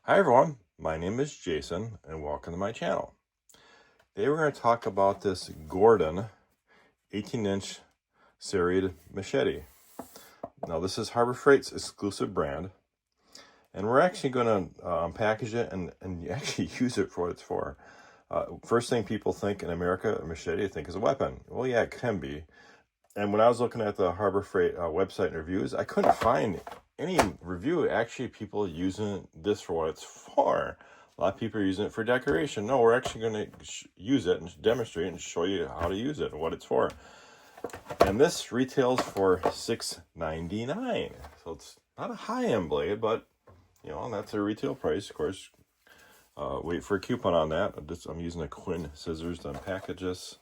Hi everyone, my name is Jason and welcome to my channel. Today we're going to talk about this Gordon 18-inch serrated machete. Now this is Harbor Freight's exclusive brand, and we're actually going to package it and actually use it for what it's for. First thing people think in America, a machete, they think is a weapon. Well, yeah, it can be. And when I was looking at the Harbor Freight website and reviews, I couldn't find any review actually people using this for what it's for. A lot of people are using it for decoration. No, we're actually going to use it and demonstrate and show you how to use it and what it's for. And this retails for $6.99. So it's not a high-end blade, but you know, that's a retail price. Of course, wait for a coupon on that. I'm using a Quinn scissors to unpackage this.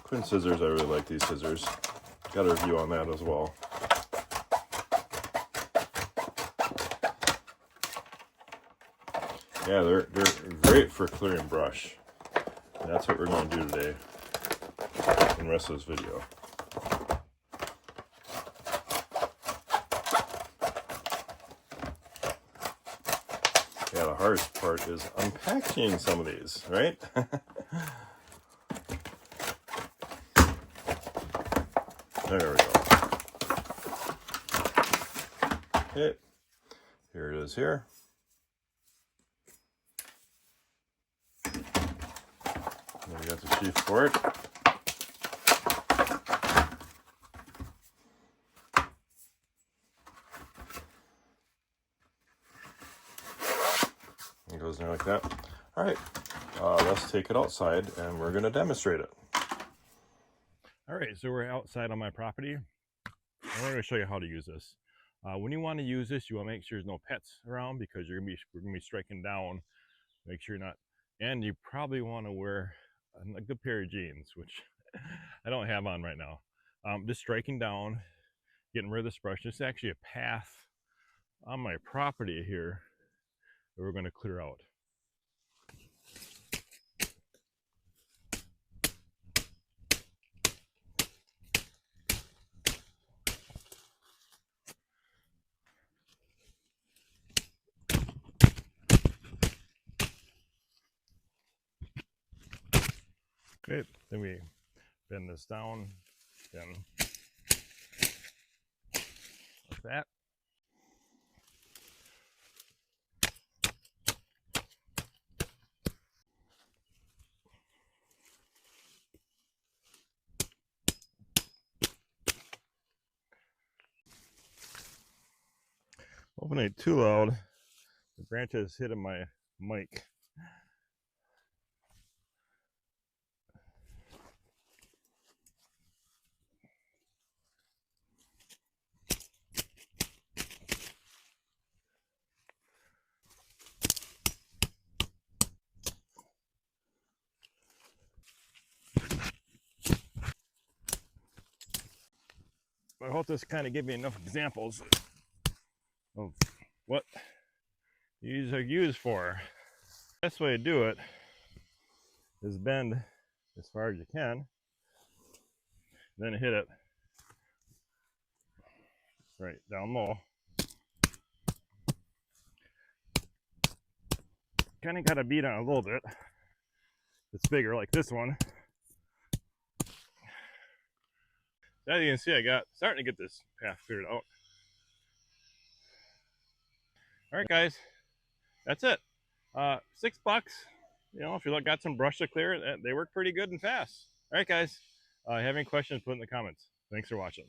Quinn scissors, I really like these scissors. Got a review on that as well. Yeah, they're great for clearing brush. And that's what we're going to do today in the rest of this video. Yeah, the hardest part is unpacking some of these, right? There we go. Okay, here it is here. And we got the sheath for it. It goes in there like that. All right, let's take it outside and we're going to demonstrate it. All right, so we're outside on my property, and we're going to show you how to use this. When you want to use this, you want to make sure there's no pets around because we're going to be striking down. Make sure you're not, and you probably want to wear a good pair of jeans, which I don't have on right now. Just striking down, getting rid of this brush. This is actually a path on my property here that we're going to clear out. Okay, then we bend this down, then like that. Opening it too loud, the branches hitting my mic. I hope this kind of gives me enough examples of what these are used for. The best way to do it is bend as far as you can, then hit it right down low. Kind of got to beat on a little bit. It's bigger, like this one. As you can see, I got starting to get this path cleared out. All right, guys, that's it. $6. You know, if you got some brush to clear, they work pretty good and fast. All right, guys, have any questions, put in the comments. Thanks for watching.